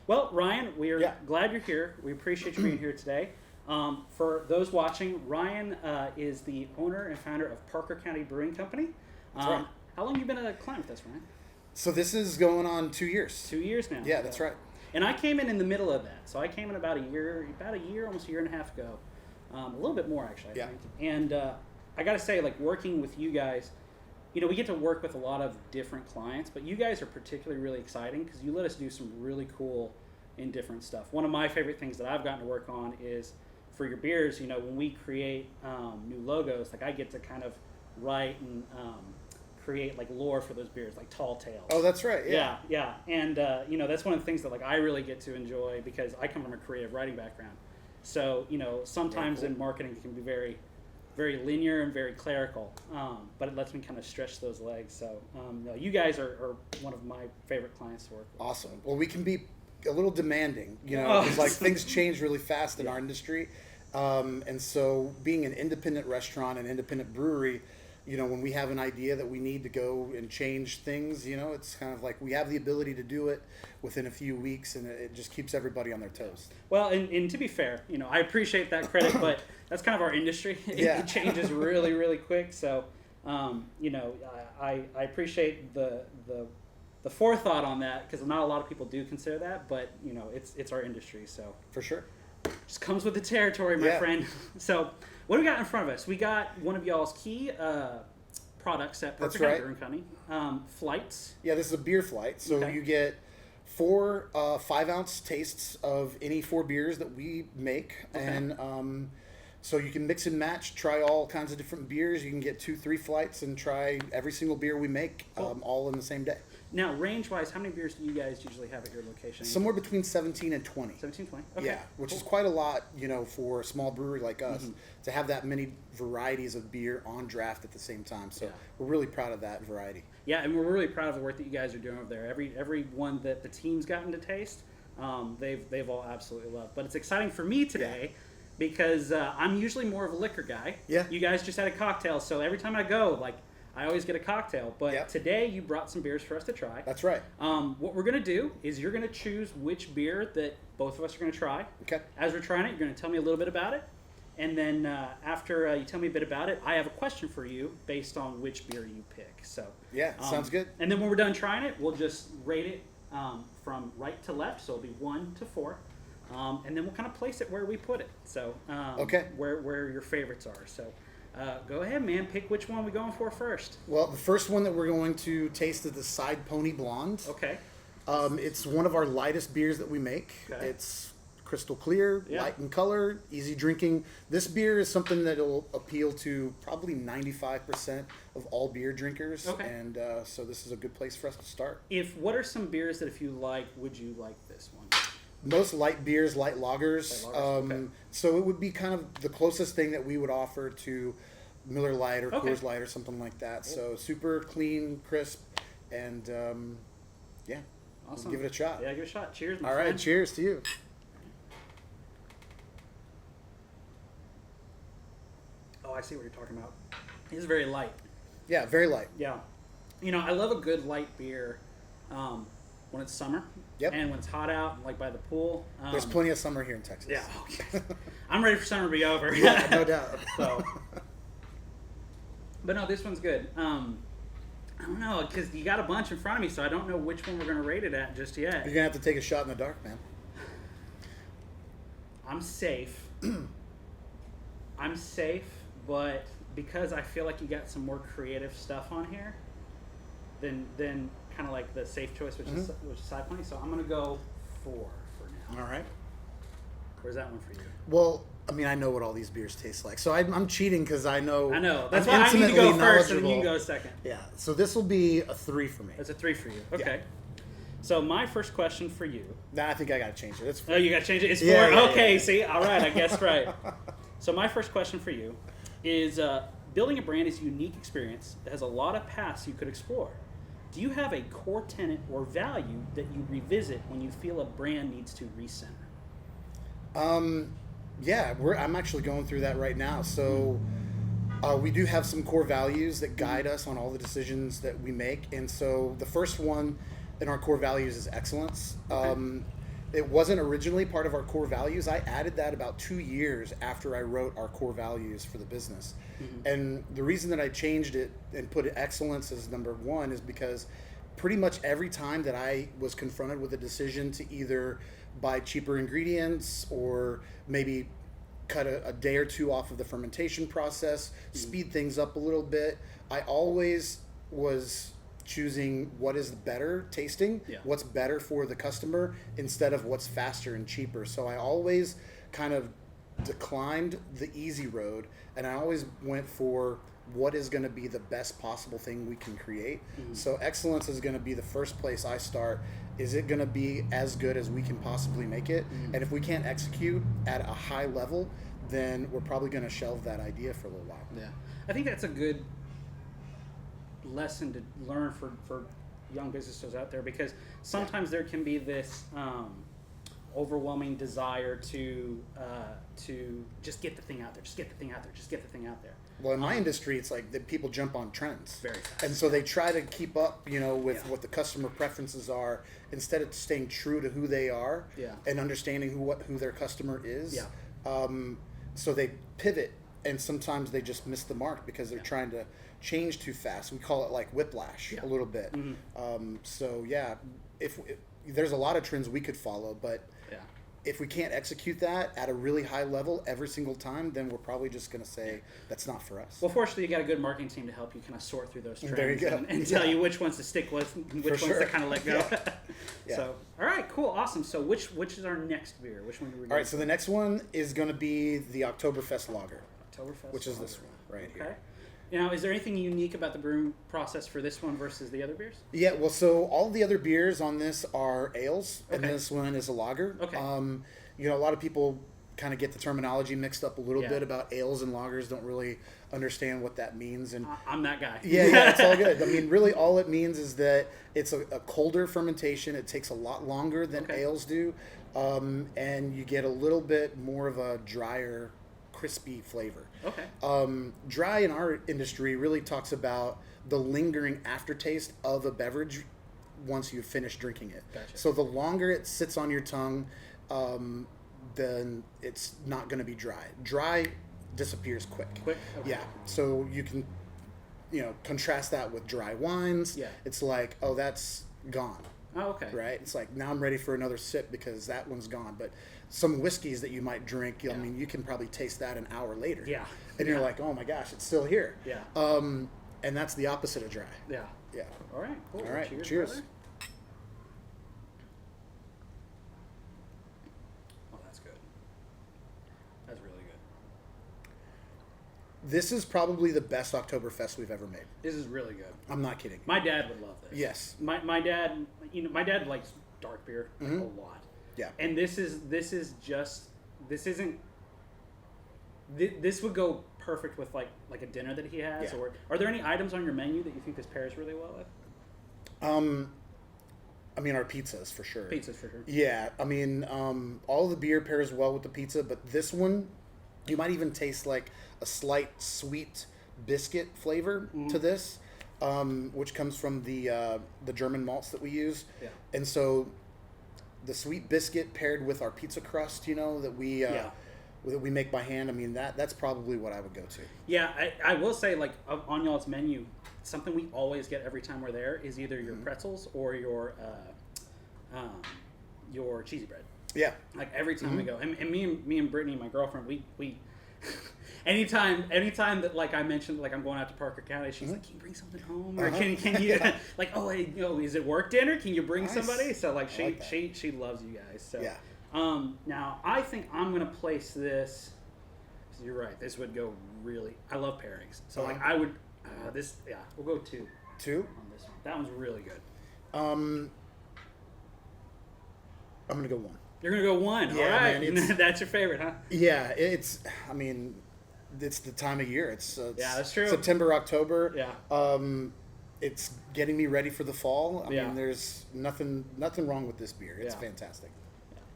Well, Ryan, we're glad you're here. We appreciate you being here today. For those watching, Ryan is the owner and founder of Parker County Brewing Company. That's right. How long have you been a client with us, Ryan? So this is going on 2 years. 2 years now. Yeah, that's right. And I came in the middle of that. So I came in about a year, almost a year and a half ago. A little bit more, actually, I think. And I got to say, like, working with you guys, you know, we get to work with a lot of different clients, but you guys are particularly really exciting because you let us do some really cool and different stuff. One of my favorite things that I've gotten to work on is for your beers, you know, when we create new logos, like I get to kind of write and create like lore for those beers, like Tall Tales. Oh, that's right. Yeah. And, you know, that's one of the things that like I really get to enjoy because I come from a creative writing background. So, you know, sometimes in marketing it can be very, very linear and very clerical, but it lets me kind of stretch those legs. So, no, you guys are one of my favorite clients to work with. Awesome. Well, we can be a little demanding, you know, because like things change really fast in our industry. And so being an independent restaurant, an independent brewery, you know, when we have an idea that we need to go and change things, you know, it's kind of like we have the ability to do it within a few weeks, and it just keeps everybody on their toes. Well, and to be fair, you know, I appreciate that credit, but that's kind of our industry. It changes really, really quick. So, you know, I appreciate the forethought on that because not a lot of people do consider that, but, you know, it's our industry. So for sure. Just comes with the territory, my friend. So what do we got in front of us? We got one of y'all's key products at Parker County Brewing Company. Flights. Yeah, this is a beer flight. So you get 4 5-ounce tastes of any 4 beers that we make. Okay. And so you can mix and match, try all kinds of different beers. You can get 2-3 flights and try every single beer we make all in the same day. Now, range-wise, how many beers do you guys usually have at your location? Somewhere between 17 and 20. 17, 20? Okay. Yeah, which is quite a lot, you know, for a small brewery like us to have that many varieties of beer on draft at the same time. So we're really proud of that variety. Yeah, and we're really proud of the work that you guys are doing over there. Every one that the team's gotten to taste, they've all absolutely loved. But it's exciting for me today because I'm usually more of a liquor guy. Yeah. You guys just had a cocktail, so every time I go, like, I always get a cocktail, but today you brought some beers for us to try. That's right. What we're going to do is you're going to choose which beer that both of us are going to try. Okay. As we're trying it, you're going to tell me a little bit about it. And then after you tell me a bit about it, I have a question for you based on which beer you pick. So sounds good. And then when we're done trying it, we'll just rate it from right to left. So it'll be 1 to 4. And then we'll kind of place it where we put it. So where your favorites are. So go ahead, man. Pick which one we're going for first. Well, the first one that we're going to taste is the Side Pony Blonde. Okay. It's one of our lightest beers that we make. Okay. It's crystal clear, light in color, easy drinking. This beer is something that will appeal to probably 95% of all beer drinkers. Okay. And so this is a good place for us to start. What are some beers that if you like, would you like this one? Most light beers, light lagers. So it would be kind of the closest thing that we would offer to Miller Lite or Coors Light or something like that. So super clean, crisp, and awesome. We'll give it a shot. Yeah, give it a shot. Cheers, my friend. All right, cheers to you. Oh, I see what you're talking about. It's very light. Yeah, very light. Yeah. You know, I love a good light beer when it's summer. Yep. And when it's hot out, like by the pool. There's plenty of summer here in Texas. Yeah. Okay. I'm ready for summer to be over. Yeah, no doubt. So, but no, this one's good. I don't know, because you got a bunch in front of me, so I don't know which one we're going to rate it at just yet. You're going to have to take a shot in the dark, man. I'm safe. But because I feel like you got some more creative stuff on here, then kind of like the safe choice, which is Side Pony. So I'm going to go 4 for now. All right. Where's that one for you? Well, I mean, I know what all these beers taste like. So I'm cheating because I know. That's why I need to go first and you can go second. Yeah. So this will be a 3 for me. That's a 3 for you. Okay. Yeah. So my first question for you. Nah, I think I got to change it. It's 4. Oh, you got to change it? It's 4? Yeah, see? All right, I guessed right. So my first question for you is building a brand is a unique experience that has a lot of paths you could explore. Do you have a core tenet or value that you revisit when you feel a brand needs to recenter? Yeah, I'm actually going through that right now. So we do have some core values that guide us on all the decisions that we make. And so the first one in our core values is excellence. It wasn't originally part of our core values. I added that about 2 years after I wrote our core values for the business. And the reason that I changed it and put excellence as number one is because pretty much every time that I was confronted with a decision to either buy cheaper ingredients or maybe cut a day or two off of the fermentation process, speed things up a little bit, I always was choosing what is better tasting, what's better for the customer, instead of what's faster and cheaper. So I always kind of declined the easy road, and I always went for what is going to be the best possible thing we can create. So excellence is going to be the first place I start. Is it going to be as good as we can possibly make it? And if we can't execute at a high level, then we're probably going to shelve that idea for a little while. Yeah, I think that's a good lesson to learn for young businesses out there, because sometimes there can be this overwhelming desire to just get the thing out there, just get the thing out there. Well, in my industry, it's like that people jump on trends. Very fast. And so they try to keep up, with what the customer preferences are, instead of staying true to who they are and understanding who their customer is. So they pivot, and sometimes they just miss the mark because they're trying to change too fast. We call it like whiplash a little bit. If there's a lot of trends we could follow, but if we can't execute that at a really high level every single time, then we're probably just going to say that's not for us. Well, fortunately, you got a good marketing team to help you kind of sort through those trends. There you go. And tell you which ones to stick with, and which ones to kind of let go. So, all right, cool, awesome. So, which is our next beer? Which one do we? All right, so the next one is going to be the Oktoberfest Lager, which is Lager. this one right here. Now, is there anything unique about the brewing process for this one versus the other beers? Yeah, well, so all the other beers on this are ales, and this one is a lager. A lot of people kind of get the terminology mixed up a little bit about ales and lagers, don't really understand what that means. And I'm that guy. Yeah, it's all good. I mean, really all it means is that it's a colder fermentation. It takes a lot longer than ales do, and you get a little bit more of a drier, crispy flavor. Dry in our industry really talks about the lingering aftertaste of a beverage once you've finished drinking it. So the longer it sits on your tongue, then it's not going to be dry. Dry disappears quick. Yeah. So you can, contrast that with dry wines. It's like, oh, that's gone. Right? It's like, now I'm ready for another sip because that one's gone. But some whiskeys that you might drink, I mean, you can probably taste that an hour later. And you're like, oh my gosh, it's still here. And that's the opposite of dry. Yeah. All right, cool. All right, cheers. Brother. Oh, that's good. That's really good. This is probably the best Oktoberfest we've ever made. This is really good. I'm not kidding. My dad would love this. Yes. My dad, my dad likes dark beer a lot. And this would go perfect with like a dinner that he has. Or are there any items on your menu that you think this pairs really well with? I mean, our pizzas for sure. Yeah, I mean, all the beer pairs well with the pizza, but this one, you might even taste like a slight sweet biscuit flavor to this, which comes from the German malts that we use. And so the sweet biscuit paired with our pizza crust, that we make by hand. I mean, that's probably what I would go to. Yeah, I will say, like, on y'all's menu, something we always get every time we're there is either your pretzels or your cheesy bread. Yeah. Like every time we go, and me and Brittany, my girlfriend, we anytime that like I mentioned like I'm going out to Parker County, she's like, can you bring something home, or can you like, oh, hey, is it work dinner? Can you bring somebody? So like she loves you guys. So now I think I'm gonna place this. You're right. This would go really. I love pairings. So like I would we'll go two on this one. That one's really good. I'm gonna go one. You're gonna go one. Yeah, all right. Man, that's your favorite, huh? Yeah, it's the time of year. It's that's true. September, October. Yeah. It's getting me ready for the fall. I mean, there's nothing wrong with this beer. It's fantastic.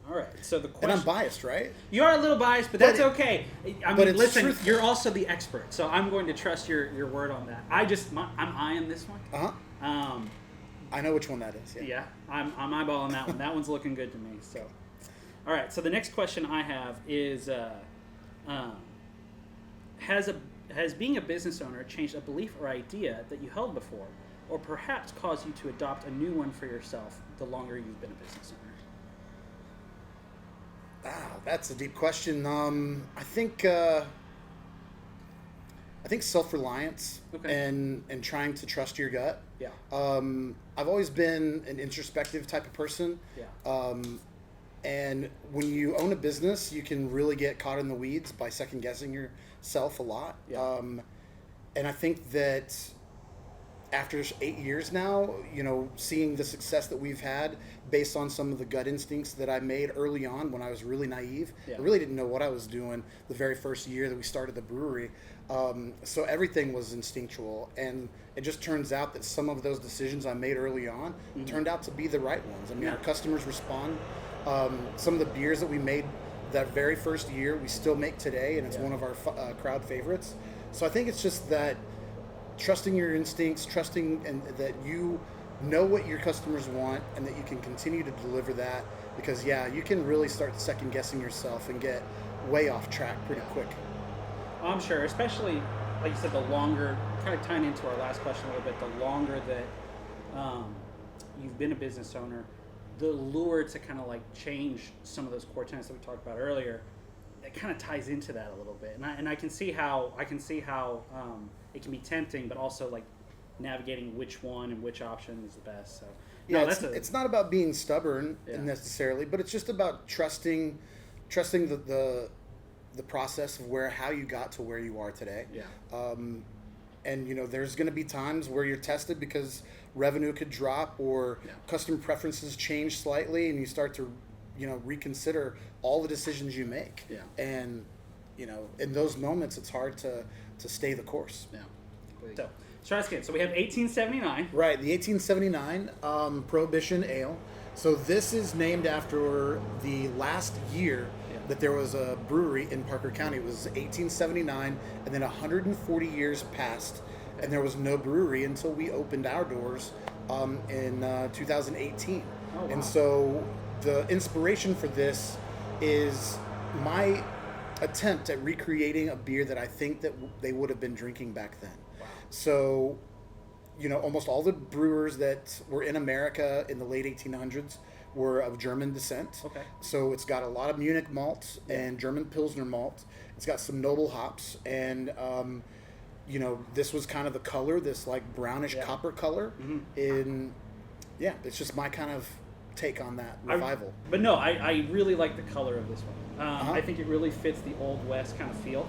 All right. So the question. And I'm biased, right? You are a little biased, but that's okay. I mean, listen, truthful. You're also the expert, so I'm going to trust your word on that. I'm eyeing this one. I know which one that is. Yeah. I'm eyeballing that one. That one's looking good to me. So. All right. So the next question I have is, has being a business owner changed a belief or idea that you held before, or perhaps caused you to adopt a new one for yourself the longer you've been a business owner? That's a deep question. I think self-reliance and trying to trust your gut. Yeah. I've always been an introspective type of person. Yeah. And when you own a business, you can really get caught in the weeds by second guessing yourself a lot. Yeah. And I think that after 8 years now, seeing the success that we've had based on some of the gut instincts that I made early on when I was really naive. Yeah. I really didn't know what I was doing the very first year that we started the brewery. So everything was instinctual, and it just turns out that some of those decisions I made early on turned out to be the right ones. I mean, our customers respond. Some of the beers that we made that very first year, we still make today, and it's one of our crowd favorites. So I think it's just that trusting your instincts, trusting and that you know what your customers want and that you can continue to deliver that, because you can really start second guessing yourself and get way off track pretty quick. I'm sure, especially like you said, the longer, kind of tying into our last question a little bit, the longer that you've been a business owner, the lure to kind of like change some of those core tenets that we talked about earlier, it kind of ties into that a little bit, and I can see how it can be tempting, but also like navigating which one and which option is the best. So it's not about being stubborn necessarily, but it's just about trusting the process of how you got to where you are today. Yeah. And there's going to be times where you're tested because revenue could drop or customer preferences change slightly, and you start to reconsider all the decisions you make. Yeah. And in those moments, it's hard to stay the course. Yeah. So try this again. So we have 1879. Right, the 1879 Prohibition Ale. So this is named after the last year that there was a brewery in Parker County. It was 1879, and then 140 years passed, and there was no brewery until we opened our doors in 2018. Oh, wow. And so the inspiration for this is my attempt at recreating a beer that I think that they would have been drinking back then. Wow. So, almost all the brewers that were in America in the late 1800s were of German descent. Okay. So it's got a lot of Munich malt and German Pilsner malt. It's got some noble hops, and this was kind of the color, this like brownish copper color. It's just my kind of take on that revival. I really like the color of this one. I think it really fits the Old West kind of feel.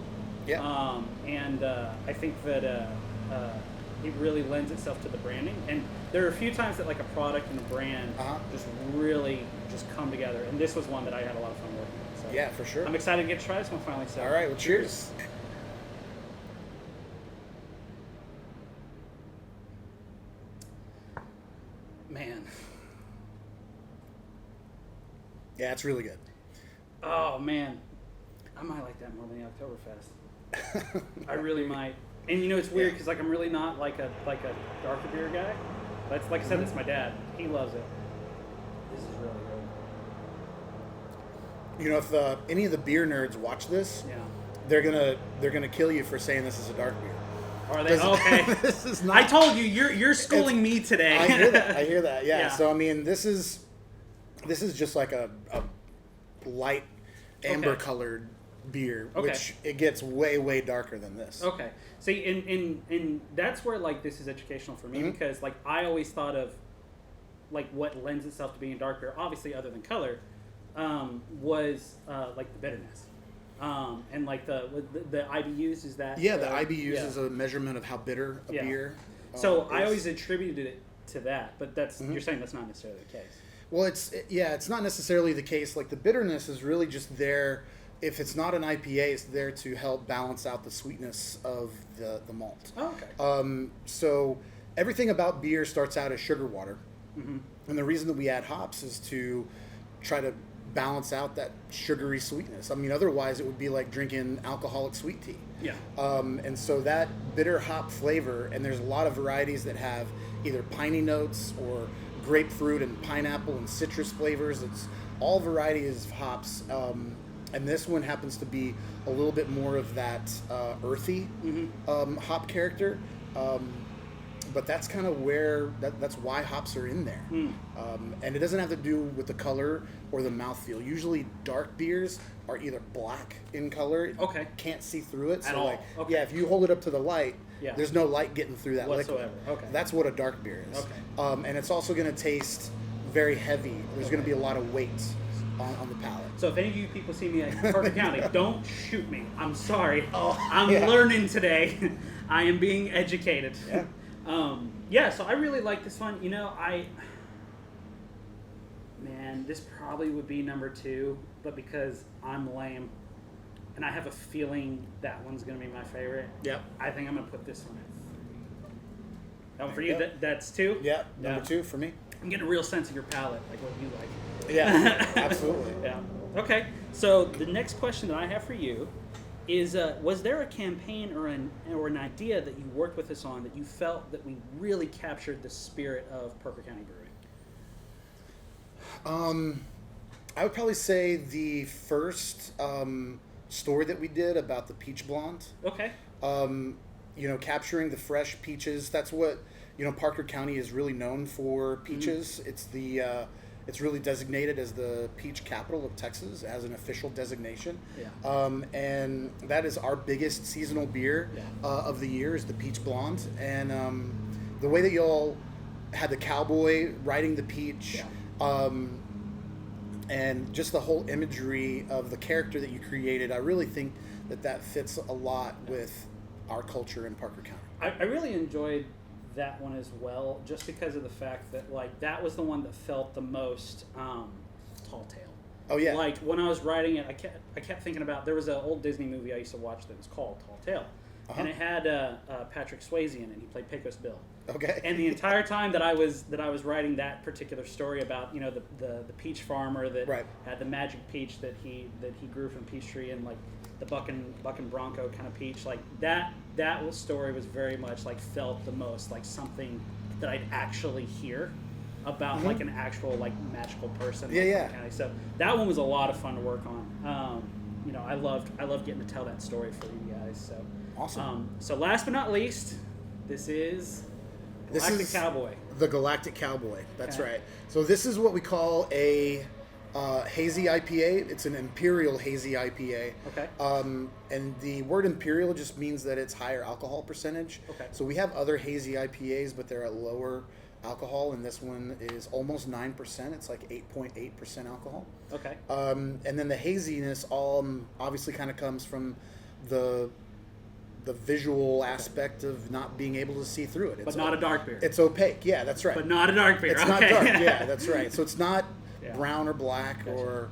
Yeah. And I think that it really lends itself to the branding. And there are a few times that like a product and a brand just really just come together. And this was one that I had a lot of fun working with. So yeah, for sure. I'm excited to get to try this one finally. So. All right, well, cheers. Man. Yeah, it's really good. Oh, man. I might like that more than the Oktoberfest. I really might. And it's weird because like I'm really not like a darker beer guy. That's like I said, that's my dad. He loves it. This is really good. If any of the beer nerds watch this, they're gonna kill you for saying this is a dark beer. Are they? Okay. This is not. I told you, you're schooling me today. I hear that. Yeah. So I mean, this is just like a light amber colored beer, which it gets way darker than this. Okay. See, and that's where like this is educational for me because like I always thought of like what lends itself to being dark beer, obviously other than color, was like the bitterness. And like the IBUs is that? Yeah, the IBUs is a measurement of how bitter a beer. So I always attributed it to that, but that's you're saying that's not necessarily the case. Well, it's not necessarily the case. Like the bitterness is really just there. If it's not an IPA, it's there to help balance out the sweetness of the malt. Oh, okay. So everything about beer starts out as sugar water, and the reason that we add hops is to try to balance out that sugary sweetness. I mean, otherwise it would be like drinking alcoholic sweet tea. Yeah. And so that bitter hop flavor, and there's a lot of varieties that have either piney notes or grapefruit and pineapple and citrus flavors. It's all varieties of hops. And this one happens to be a little bit more of that earthy hop character. But that's kind of where, that's why hops are in there. And it doesn't have to do with the color or the mouthfeel. Usually dark beers are either black in color. Okay. Can't see through it. At So all. like, Okay. yeah, if you hold it up to the light, Yeah. there's no light getting through that Whatsoever. liquid. Okay. That's what a dark beer is. Okay. And it's also going to taste very heavy. There's going to be a lot of weight on the palate. So if any of you people see me at Parker County, don't shoot me. I'm sorry. Oh, I'm yeah. learning today. I am being educated. Yeah. So I really like this one. You know, this probably would be number 2, but because I'm lame, and I have a feeling that one's going to be my favorite. Yep. I think I'm going to put this one at 3. That one for you, that's 2? Yeah, number 2 for me. I'm getting a real sense of your palate, like what you like. Yeah, absolutely. Yeah. Okay. So the next question that I have for you is: was there a campaign or an idea that you worked with us on that you felt that we really captured the spirit of Parker County Brewing? I would probably say the first story that we did about the peach blonde. Okay. Capturing the fresh peaches. That's what Parker County is really known for. Peaches. It's really designated as the peach capital of Texas as an official designation. Yeah. And that is our biggest seasonal beer of the year is the peach blonde. And the way that y'all had the cowboy riding the peach. Yeah. And just the whole imagery of the character that you created, I really think that fits a lot with our culture in Parker County. I really enjoyed that one as well, just because of the fact that that was the one that felt the most tall tale. Oh yeah. Like when I was writing it, I kept thinking about, there was an old Disney movie I used to watch that was called Tall Tale, and it had Patrick Swayze in it. He played Pecos Bill. Okay. And the entire time that I was writing that particular story about the peach farmer that had the magic peach that he grew from Peachtree, and like the Bucking Bronco kind of peach, like that story was very much felt the most like something that I'd actually hear about, like an actual magical person. Yeah. County. So that one was a lot of fun to work on. I loved getting to tell that story for you guys. So awesome. So last but not least, this is Galactic Cowboy. The Galactic Cowboy. That's Okay. right. So this is what we call a hazy IPA. It's an imperial hazy IPA. Okay. And the word imperial just means that it's higher alcohol percentage. Okay. So we have other hazy IPAs, but they're at lower alcohol, and this one is almost 9%. It's like 8.8% alcohol. Okay. And then the haziness obviously kind of comes from the visual aspect of not being able to see through it. But not a dark beer. It's opaque. Yeah, that's right. But not a dark beer. It's okay. not dark. Yeah, that's right. So it's not Yeah. brown or black Gotcha. or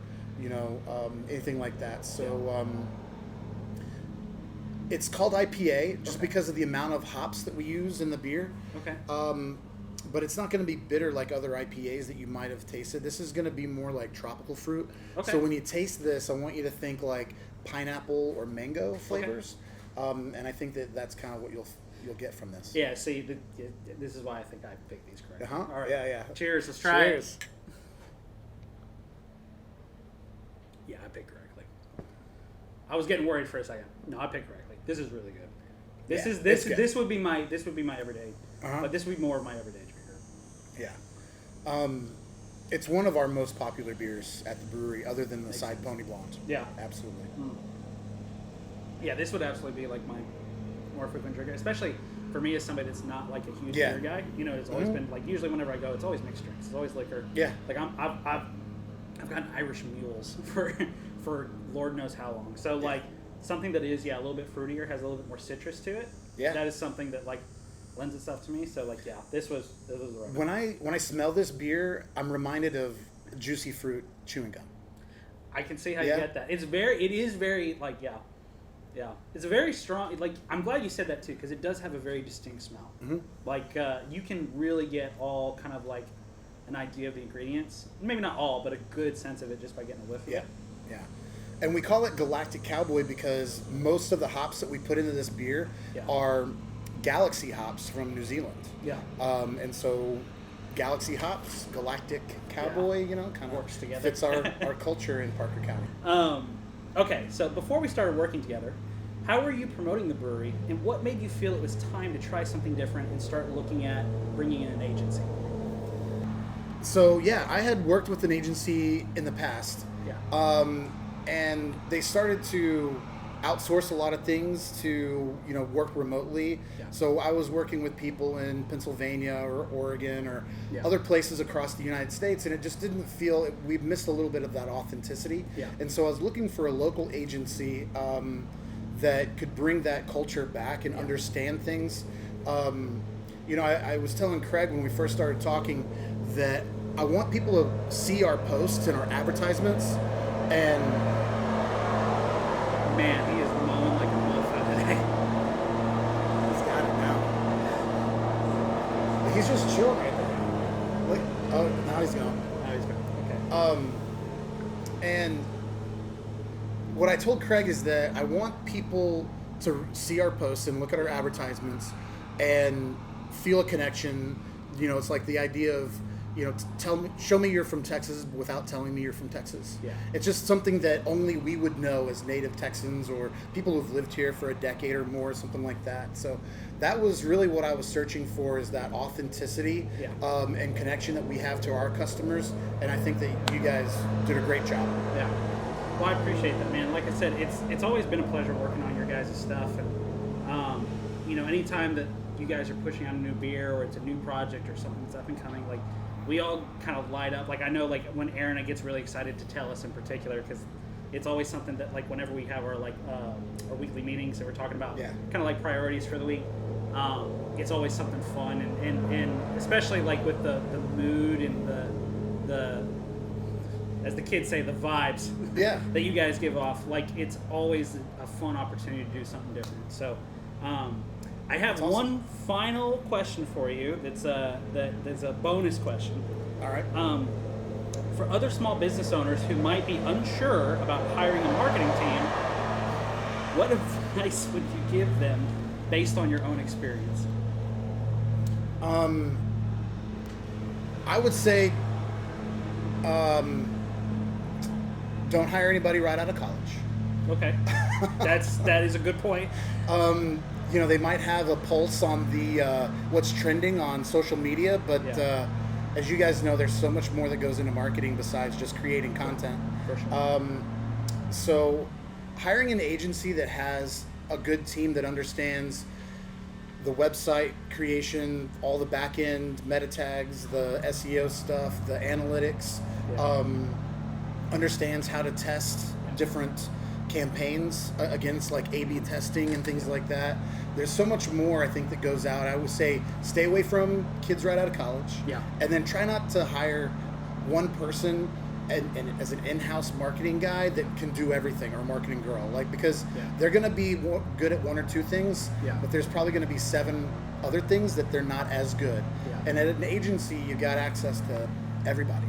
anything like that. So it's called IPA just because of the amount of hops that we use in the beer. Okay. But it's not going to be bitter like other IPAs that you might have tasted. This is going to be more like tropical fruit. Okay. So when you taste this, I want you to think like pineapple or mango flavors. And I think that's kind of what you'll get from this. Yeah. See, this is why I think I picked these correctly. Uh-huh. All right. Yeah. Cheers. Let's try Cheers. it. Yeah, I picked correctly. I was getting worried for a second. No, I picked correctly. This is really good. This would be my everyday. But this would be more of my everyday drinker. Yeah. It's one of our most popular beers at the brewery, other than the Side Pony Blonde. Yeah. Absolutely. Yeah, this would absolutely be like my more frequent drinker, especially for me as somebody that's not like a huge Yeah. beer guy. It's always been like, usually whenever I go, it's always mixed drinks. It's always liquor. Yeah. Like I've gotten Irish mules for Lord knows how long. So like something that is a little bit fruitier, has a little bit more citrus to it. Yeah. That is something that lends itself to me. So this was the right When I smell this beer, I'm reminded of juicy fruit chewing gum. I can see how you get that. It is very yeah. It's a very strong, I'm glad you said that too, because it does have a very distinct smell. Mm-hmm. You can really get all kind of an idea of the ingredients. Maybe not all, but a good sense of it just by getting a whiff of it. Yeah. And we call it Galactic Cowboy because most of the hops that we put into this beer are Galaxy hops from New Zealand. Yeah. And so Galaxy Hops, Galactic Cowboy, kind of works together. fits our culture in Parker County. Okay, so before we started working together, how were you promoting the brewery, and what made you feel it was time to try something different and start looking at bringing in an agency? So yeah, I had worked with an agency in the past, and they started to outsource a lot of things to work remotely. So I was working with people in Pennsylvania or Oregon or other places across the United States, and it just didn't feel we missed a little bit of that authenticity. And so I was looking for a local agency that could bring that culture back and understand things. I was telling Craig when we first started talking that I want people to see our posts and our advertisements, and man, he is mowing like a motherfucker today. He's got it now. He's just chilling right there. Now he's gone. Okay. And what I told Craig is that I want people to see our posts and look at our advertisements and feel a connection. It's like the idea of, show me you're from Texas without telling me you're from Texas. It's just something that only we would know as native Texans or people who've lived here for a decade or more, something like that. So that was really what I was searching for, is that authenticity and connection that we have to our customers. And I think that you guys did a great job. Yeah. Well, I appreciate that, man. Like I said, it's always been a pleasure working on your guys' stuff. And, anytime that you guys are pushing out a new beer or it's a new project or something that's up and coming, like, we all kind of light up. Like, I know, like, when Aaron gets really excited to tell us in particular, because it's always something that, like, whenever we have our weekly meetings that we're talking about kind of like priorities for the week, it's always something fun. And especially, like, with the mood and the as the kids say, the vibes that you guys give off, like, it's always a fun opportunity to do something different. So, I have one final question for you. That's a bonus question. All right. For other small business owners who might be unsure about hiring a marketing team, what advice would you give them based on your own experience? I would say, don't hire anybody right out of college. Okay, that is a good point. They might have a pulse on the what's trending on social media, but as you guys know, there's so much more that goes into marketing besides just creating content. For sure. So hiring an agency that has a good team that understands the website creation, all the back end meta tags, the SEO stuff, the analytics, understands how to test different campaigns against, like, A/B testing and things like that. There's so much more, I think, that goes out. I would say stay away from kids right out of college. And then try not to hire one person and as an in-house marketing guy that can do everything, or marketing girl, like, because they're going to be good at one or two things, but there's probably going to be 7 other things that they're not as good. And at an agency, you got access to everybody.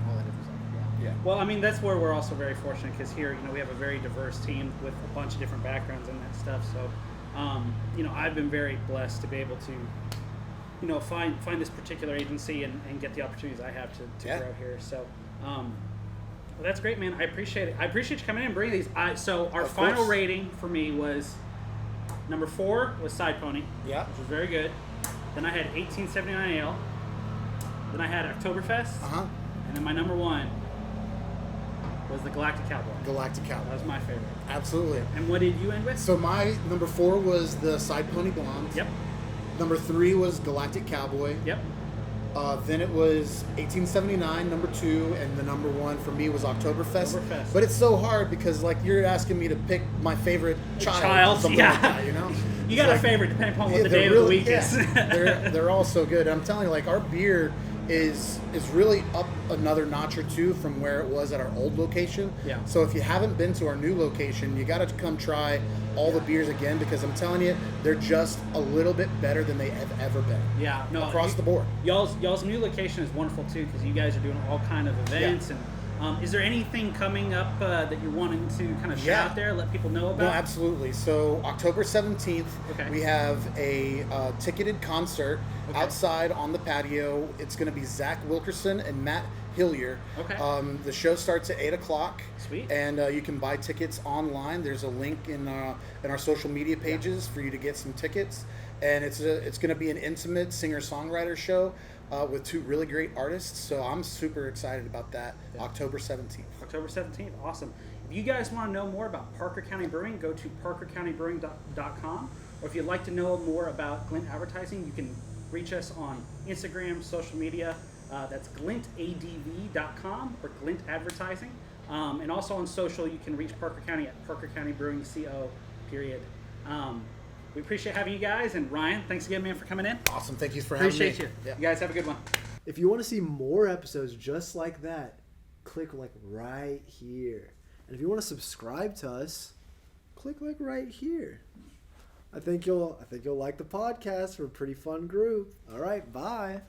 Well, I mean, that's where we're also very fortunate, because here, we have a very diverse team with a bunch of different backgrounds and that stuff. So, I've been very blessed to be able to, find this particular agency and get the opportunities I have to grow here. So, well, that's great, man. I appreciate it. I appreciate you coming in and bringing these. So our final rating for me was number 4 was Side Pony, which was very good. Then I had 1879 Ale. Then I had Oktoberfest. And then my number 1 was the Galactic Cowboy. Galactic Cowboy. That was my favorite. Absolutely. And what did you end with? So my number 4 was the Side Pony Blonde. Yep. Number 3 was Galactic Cowboy. Yep. Then it was 1879, number 2, and the number 1 for me was Oktoberfest. But it's so hard because, like, you're asking me to pick my favorite child. Like that, You got a favorite depending upon what the day of the week is. They're all so good. I'm telling you, like, our beer is really up another notch or 2 from where it was at our old location. So if you haven't been to our new location, you got to come try all the beers again, because I'm telling you, they're just a little bit better than they have ever been. Across the board. Y'all's new location is wonderful too, because you guys are doing all kind of events and Is there anything coming up that you're wanting to kind of shout out there, let people know about? No, absolutely. So October 17th, Okay. we have a ticketed concert outside on the patio. It's going to be Zach Wilkerson and Matt Hillier. Okay. The show starts at 8 o'clock. Sweet. And you can buy tickets online. There's a link in our social media pages for you to get some tickets. And it's going to be an intimate singer-songwriter show with two really great artists. So I'm super excited about that. Yeah. October 17th. October 17th. Awesome. If you guys want to know more about Parker County Brewing, go to parkercountybrewing.com. Or if you'd like to know more about Glint Advertising, you can reach us on Instagram, social media. That's glintadv.com or Glint Advertising. And also on social, you can reach Parker County at Parker County Brewing CO. We appreciate having you guys. And Ryan, thanks again, man, for coming in. Awesome. Thank you for having me. Appreciate you. Yeah. You guys have a good one. If you want to see more episodes just like that, click like right here. And if you want to subscribe to us, click like right here. I think you'll like the podcast. We're a pretty fun group. All right, bye.